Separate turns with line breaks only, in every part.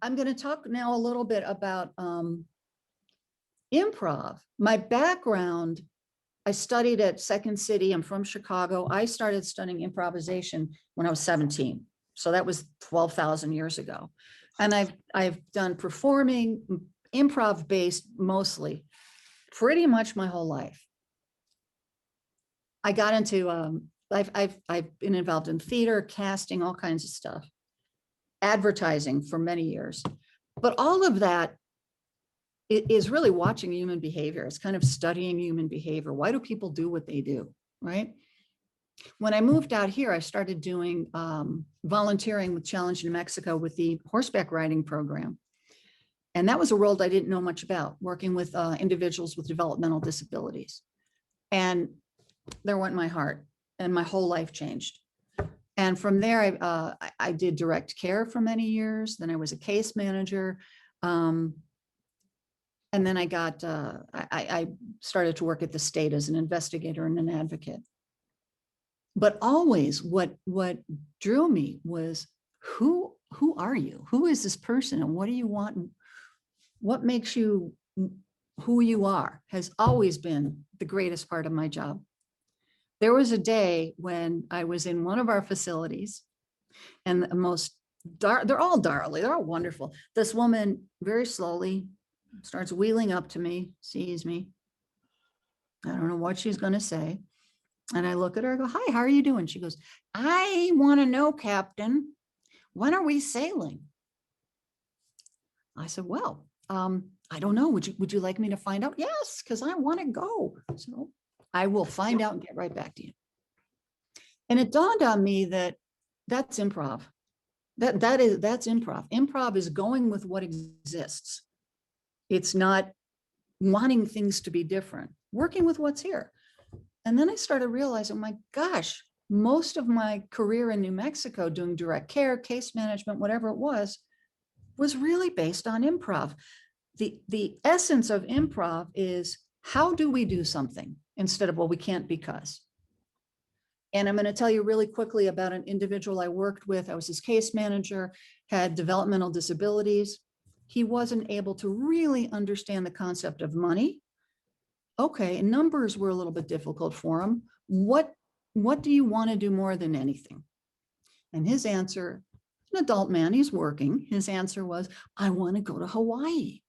I'm going to talk now a little bit about improv. My background, I studied at Second City. I'm from Chicago. I started studying improvisation when I was 17. So that was 12,000 years ago. And I've done performing, improv based mostly, pretty much my whole life. I got into, I've been involved in theater, casting, all kinds of stuff, advertising for many years. But all of that is really watching human behavior. It's kind of studying human behavior. Why do people do what they do, right? When I moved out here, I started doing volunteering with Challenge New Mexico with the horseback riding program. And that was a world I didn't know much about, working with individuals with developmental disabilities. And there went my heart, and my whole life changed. And from there, I did direct care for many years. Then I was a case manager. And then I got, I started to work at the state as an investigator and an advocate. But always what drew me was, who are you? Who is this person? And what do you want? What makes you who you are has always been the greatest part of my job. There was a day when I was in one of our facilities, and the most they're all darling, they're all wonderful. This woman very slowly starts wheeling up to me, sees me. I don't know what she's going to say. And I look at her, I go, "Hi, how are you doing?" She goes, "I want to know, Captain, when are we sailing?" I said, "Well, I don't know. Would you like me to find out?" "Yes, because I want to go." So I will find out and get right back to you. And it dawned on me that that's improv. That's improv. Improv is going with what exists. It's not wanting things to be different, working with what's here. And then I started realizing, my gosh, most of my career in New Mexico doing direct care, case management, whatever it was really based on improv. The essence of improv is, how do we do something instead of, well, we can't because. And I'm going to tell you really quickly about an individual I worked with. I was his case manager, had developmental disabilities. He wasn't able to really understand the concept of money. Okay, numbers were a little bit difficult for him. What do you want to do more than anything? And his answer, an adult man, he's working. His answer was, "I want to go to Hawaii."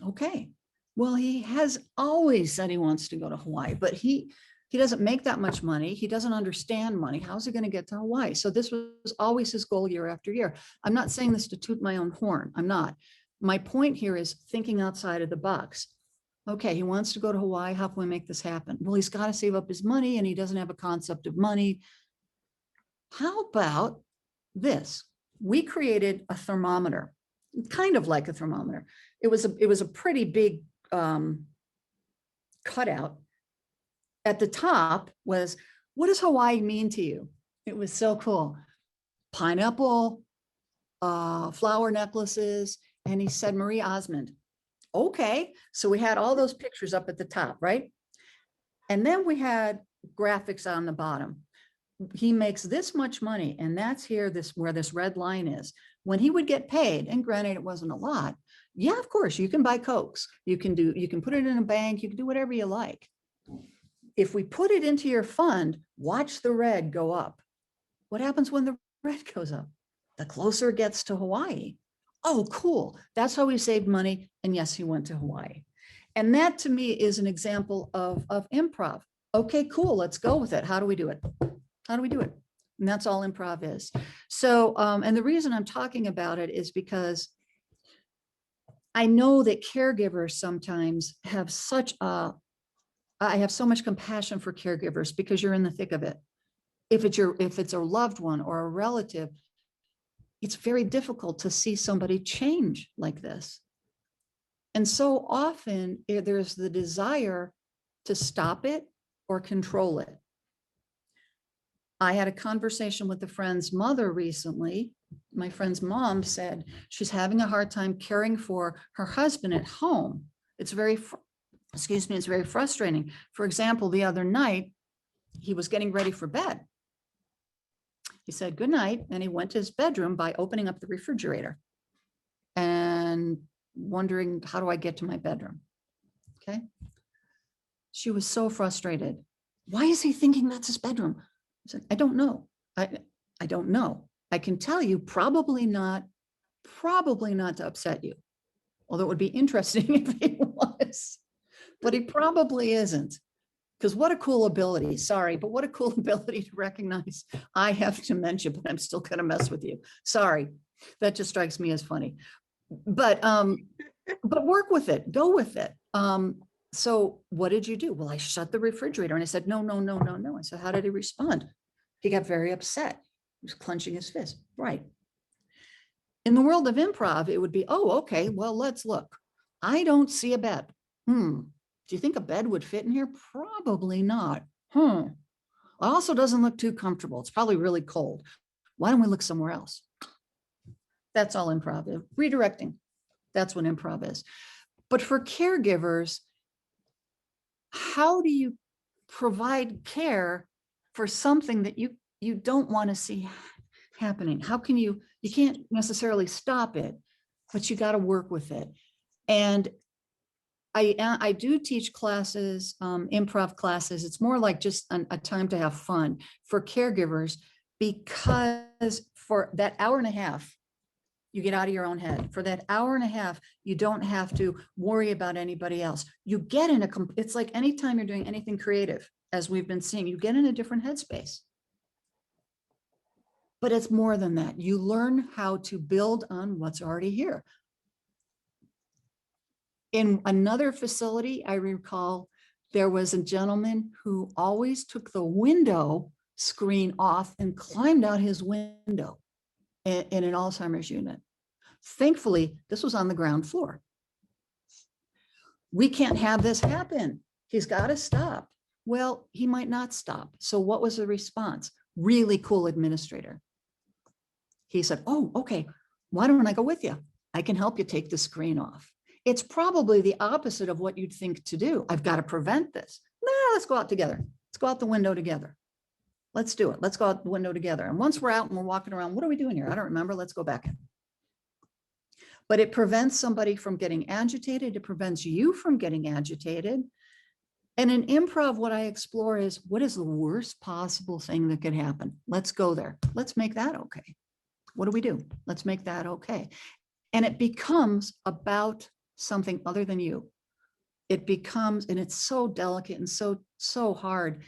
Okay, well, he has always said he wants to go to Hawaii, but he doesn't make that much money. He doesn't understand money. How's he going to get to Hawaii? So this was always his goal year after year. I'm not saying this to toot my own horn. I'm not. My point here is thinking outside of the box. Okay, he wants to go to Hawaii. How can we make this happen? Well, he's got to save up his money, and he doesn't have a concept of money. How about this? We created a thermometer, kind of like a thermometer. It was a pretty big cutout. At the top was, "What does Hawaii mean to you?" It was so cool. Pineapple, flower necklaces. And he said, "Marie Osmond." Okay, so we had all those pictures up at the top, right? And then we had graphics on the bottom. He makes this much money, and that's here, where this red line is. When he would get paid, and granted it wasn't a lot, yeah, of course, you can buy Cokes. You can put it in a bank, you can do whatever you like. If we put it into your fund, watch the red go up. What happens when the red goes up? The closer it gets to Hawaii. Oh, cool. That's how he saved money. And yes, he went to Hawaii. And that to me is an example of improv. Okay, cool. Let's go with it. How do we do it? How do we do it? And that's all improv is. So, and the reason I'm talking about it is because I know that caregivers sometimes have I have so much compassion for caregivers because you're in the thick of it. If it's a loved one or a relative, it's very difficult to see somebody change like this. And so often there's the desire to stop it or control it. I had a conversation with a friend's mother recently. My friend's mom said she's having a hard time caring for her husband at home. It's very frustrating. For example, the other night, he was getting ready for bed. He said, "Good night," and he went to his bedroom by opening up the refrigerator. and wondering, how do I get to my bedroom? Okay. She was so frustrated. Why is he thinking that's his bedroom? I said, I don't know. I don't know. I can tell you probably not to upset you. Although it would be interesting if he was, but he probably isn't. Because what a cool ability, sorry, but what a cool ability to recognize I have dementia, but I'm still gonna mess with you. Sorry, that just strikes me as funny. But work with it, go with it. So what did you do? Well, I shut the refrigerator and I said, no, no, no, no, no. I said, how did he respond? He got very upset. He was clenching his fist. Right. In the world of improv, it would be, oh, okay, well, let's look. I don't see a bed. Do you think a bed would fit in here? Probably not. It also doesn't look too comfortable. It's probably really cold. Why don't we look somewhere else? That's all improv. Redirecting. That's what improv is. But for caregivers, how do you provide care for something that you don't want to see happening? How can you can't necessarily stop it, but you got to work with it. And I do teach classes, improv classes. It's more like just a time to have fun for caregivers, because for that hour and a half, you get out of your own head. For that hour and a half, you don't have to worry about anybody else. You get in it's like anytime you're doing anything creative, as we've been seeing, you get in a different headspace. But it's more than that. You learn how to build on what's already here. In another facility, I recall there was a gentleman who always took the window screen off and climbed out his window in an Alzheimer's unit. Thankfully, this was on the ground floor. We can't have this happen. He's got to stop. Well, he might not stop. So what was the response? Really cool administrator. He said, oh, okay, why don't I go with you? I can help you take the screen off. It's probably the opposite of what you'd think to do. I've got to prevent this. No, let's go out together. Let's go out the window together. Let's do it. Let's go out the window together. And once we're out and we're walking around, what are we doing here? I don't remember. Let's go back in. But it prevents somebody from getting agitated. It prevents you from getting agitated. And in improv, what I explore is, what is the worst possible thing that could happen? Let's go there. Let's make that okay. What do we do? Let's make that okay. And it becomes about something other than you. It becomes, and it's so delicate and so hard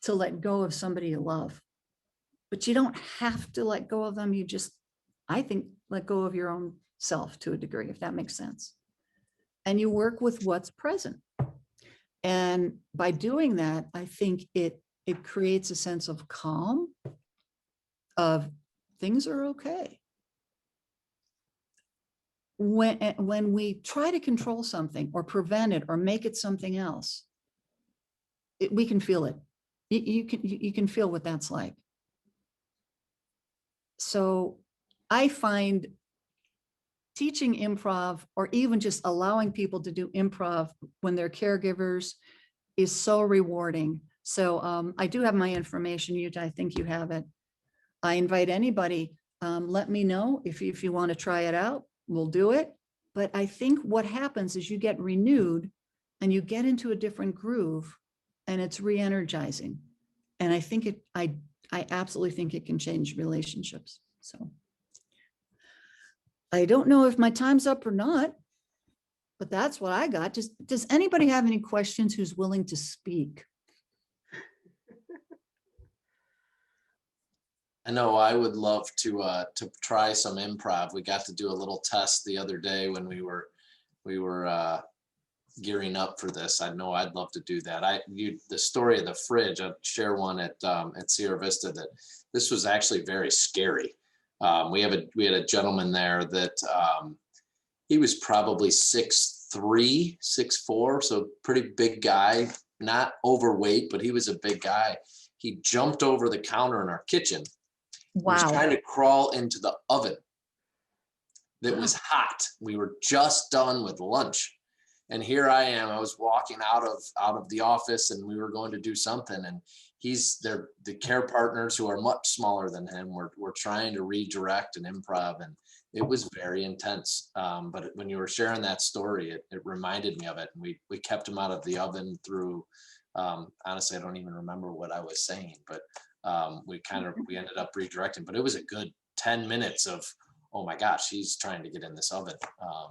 to let go of somebody you love. But you don't have to let go of them. You just, I think, let go of your own self to a degree, if that makes sense. And you work with what's present. And by doing that, I think it creates a sense of calm, of things are okay. When we try to control something or prevent it or make it something else, we can feel it. You can feel what that's like. So I find teaching improv, or even just allowing people to do improv when they're caregivers, is so rewarding. So I do have my information. I think you have it. I invite anybody, let me know if you want to try it out. We'll do it. But I think what happens is you get renewed and you get into a different groove, and it's re-energizing. And I think I absolutely think it can change relationships. So I don't know if my time's up or not, but that's what I got. Does anybody have any questions who's willing to speak?
I know I would love to try some improv. We got to do a little test the other day when we were gearing up for this. I know I'd love to do that. The story of the fridge, I'd share one at Sierra Vista, that this was actually very scary. We had a gentleman there that he was probably 6'3", 6'4", so pretty big guy, not overweight, but he was a big guy. He jumped over the counter in our kitchen.
Wow.
He was trying to crawl into the oven that was hot. We were just done with lunch. And here I am, I was walking out of the office, and we were going to do something. And the care partners, who are much smaller than him, were trying to redirect an improv. And it was very intense. But when you were sharing that story, it reminded me of it. And we kept him out of the oven through, honestly, I don't even remember what I was saying, but we ended up redirecting, but it was a good 10 minutes of, oh my gosh, he's trying to get in this oven.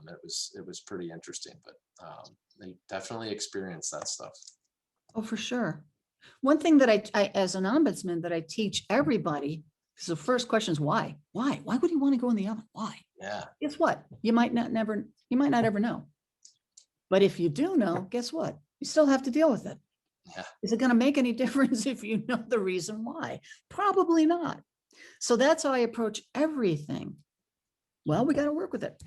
It was pretty interesting, but they definitely experienced that stuff.
Oh, for sure. One thing that I as an ombudsman that I teach everybody, because the first question is why? Why would he want to go in the oven? Why?
Yeah.
Guess what? You might not ever know. But if you do know, guess what? You still have to deal with it.
Yeah.
Is it going to make any difference if you know the reason why? Probably not. So that's how I approach everything. Well, we got to work with it.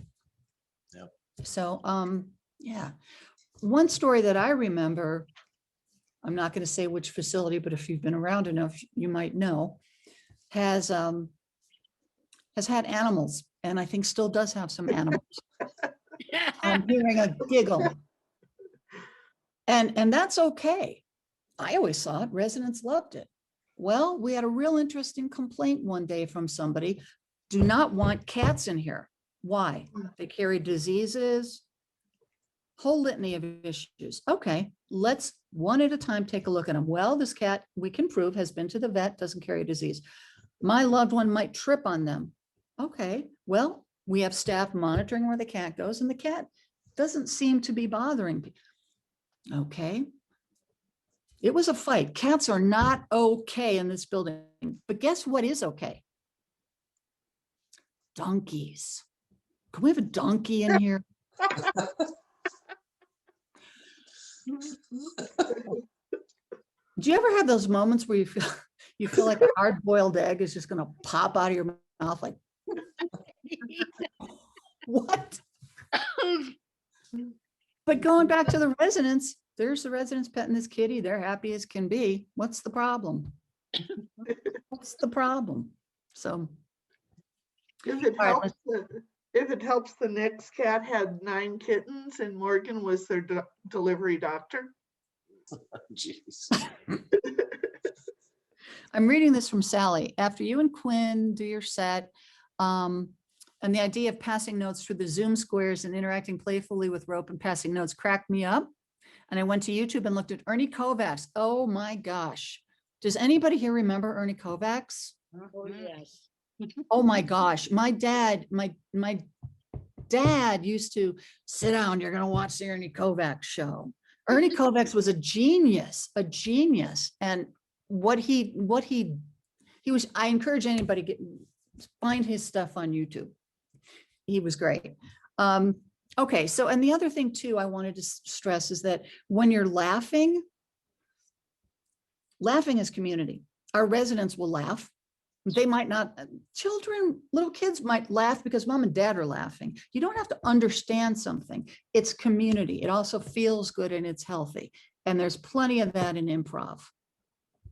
Yep.
So, yeah. One story that I remember, I'm not going to say which facility, but if you've been around enough, you might know, has had animals, and I think still does have some animals. I'm hearing a giggle. And that's okay. I always saw it. Residents loved it. Well, we had a real interesting complaint one day from somebody. Do not want cats in here. Why? They carry diseases, whole litany of issues. Okay, let's one at a time take a look at them. Well, this cat, we can prove, has been to the vet, doesn't carry a disease. My loved one might trip on them. Okay, well, we have staff monitoring where the cat goes, and the cat doesn't seem to be bothering people. Okay. It was a fight. Cats are not okay in this building, but guess what is okay? Donkeys. Can we have a donkey in here? Do you ever have those moments where you feel like a hard-boiled egg is just going to pop out of your mouth like, what? But going back to the residents, there's the residents petting this kitty. They're happy as can be. What's the problem? What's the problem? So,
If it
All right,
helps, if it helps, the next cat had 9 kittens and Morgan was their delivery doctor.
Jeez.
I'm reading this from Sally. After you and Quinn do your set, and the idea of passing notes through the Zoom squares and interacting playfully with rope and passing notes cracked me up. And I went to YouTube and looked at Ernie Kovacs. Oh my gosh. Does anybody here remember Ernie Kovacs?
Oh, yes.
Oh my gosh. My dad used to sit down. You're going to watch the Ernie Kovacs show. Ernie Kovacs was a genius. And what he was, I encourage anybody find his stuff on YouTube. He was great. Okay, so, and the other thing too, I wanted to stress is that when you're laughing is community. Our residents will laugh. They might not, children, little kids might laugh because mom and dad are laughing. You don't have to understand something. It's community. It also feels good and it's healthy. And there's plenty of that in improv.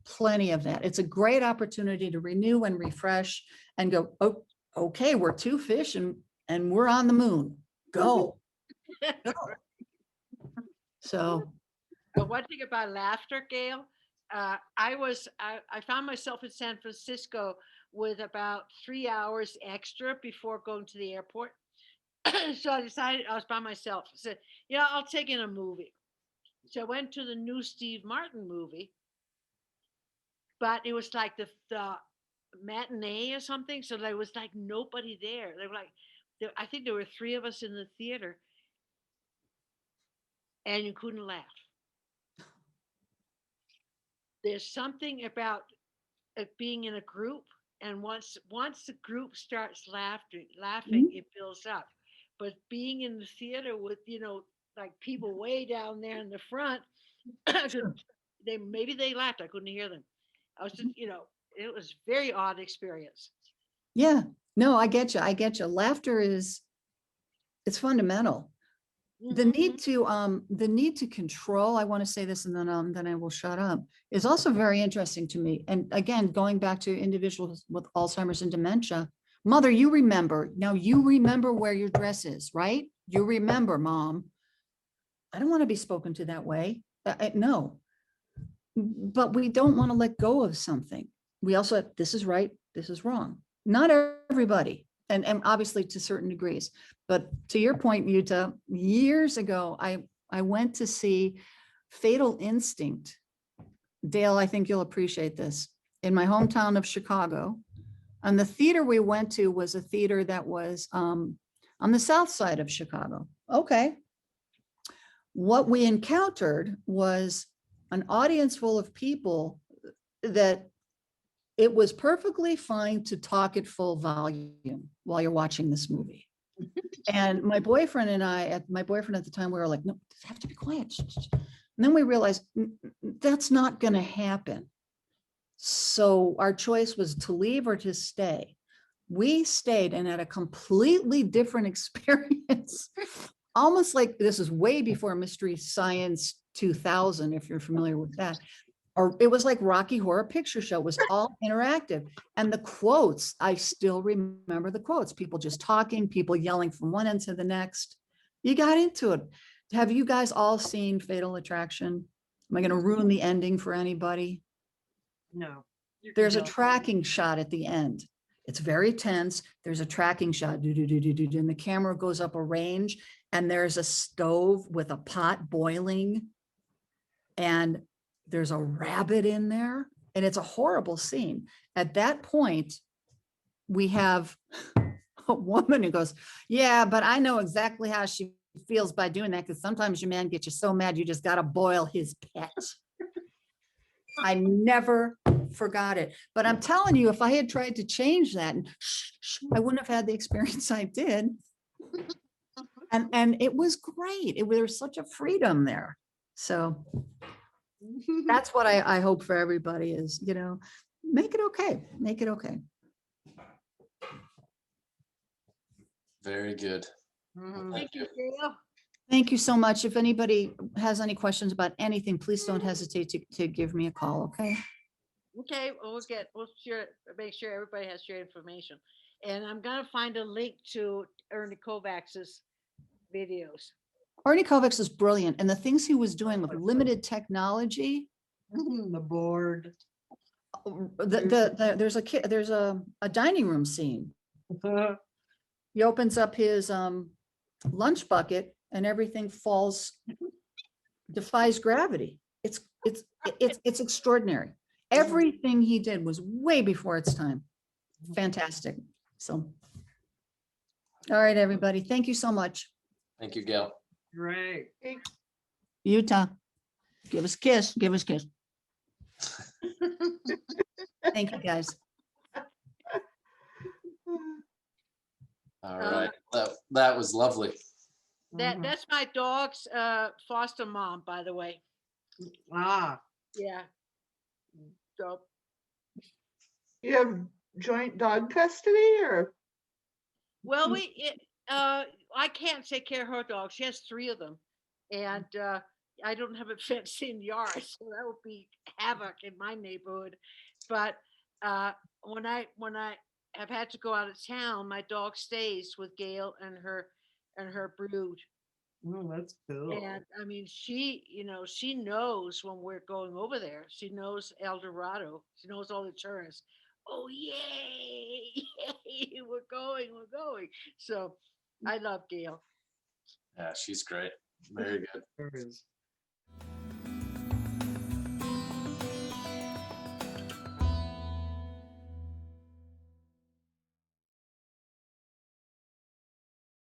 Plenty of that. It's a great opportunity to renew and refresh and go, oh, okay, we're 2 fish and we're on the moon. Go. Go. So.
But one thing about laughter, Gail, I found myself in San Francisco with about 3 hours extra before going to the airport. So I decided I was by myself. I said, yeah, I'll take in a movie. So I went to the new Steve Martin movie, but it was like the matinee or something. So there was like nobody there. They were like, I think there were 3 of us in the theater, and you couldn't laugh. There's something about it being in a group, and once the group starts laughing, it builds up. But being in the theater with, like people way down there in the front, maybe they laughed. I couldn't hear them. I was just, it was a very odd experience.
Yeah, no, I get you. Laughter it's fundamental. The need to control, I want to say this and then I will shut up, is also very interesting to me. And again, going back to individuals with Alzheimer's and dementia, mother, you remember where your dress is, right? You remember, mom. I don't want to be spoken to that way. No, but we don't want to let go of something. We also have, this is right, this is wrong. Not everybody, and obviously to certain degrees. But to your point, Yuta, years ago, I went to see Fatal Instinct. Dale, I think you'll appreciate this. In my hometown of Chicago, and the theater we went to was a theater that was on the south side of Chicago. Okay. What we encountered was an audience full of people that it was perfectly fine to talk at full volume while you're watching this movie. And my boyfriend at the time, we were like, no, you have to be quiet. And then we realized that's not going to happen. So our choice was to leave or to stay. We stayed and had a completely different experience. Almost like this is way before Mystery Science 2000, if you're familiar with that. Or it was like Rocky Horror Picture Show. It was all interactive. And the quotes, I still remember the quotes, people just talking, people yelling from one end to the next. You got into it. Have you guys all seen Fatal Attraction? Am I going to ruin the ending for anybody?
No.
There's a tracking shot at the end. It's very tense. There's a tracking shot, and the camera goes up a range, and there's a stove with a pot boiling, and there's a rabbit in there, and it's a horrible scene. At that point, we have a woman who goes, yeah, but I know exactly how she feels by doing that, because sometimes your man gets you so mad, you just got to boil his pet. I never forgot it. But I'm telling you, if I had tried to change that, I wouldn't have had the experience I did. And it was great. There was such a freedom there. So that's what I hope for everybody is, make it okay. Make it okay.
Very good.
Thank you, Gail.
Thank you so much. If anybody has any questions about anything, please don't hesitate to give me a call, okay?
Okay, we'll make sure everybody has your information. And I'm gonna find a link to Ernie Kovacs's videos.
Arnie Kovacs is brilliant, and the things he was doing with limited technology.
The board.
There's a dining room scene. He opens up his lunch bucket and everything falls, defies gravity. It's extraordinary. Everything he did was way before its time. Fantastic. So, all right, everybody. Thank you so much.
Thank you, Gail.
Great.
Utah, give us a kiss. Give us a kiss. Thank you, guys.
All right. That was lovely.
That's my dog's foster mom, by the way.
Ah,
Yeah. So
You have joint dog custody or?
well, I can't take care of her dog. She has 3 of them, and I don't have a fenced-in yard, so that would be havoc in my neighborhood. But when I have had to go out of town, my dog stays with Gail and her brood.
that's cool.
And I mean, she knows when we're going over there. She knows El Dorado. She knows all the tourists. Oh, yay! Yay! We're going. So I love Gail.
Yeah, she's great. Very good.
There is.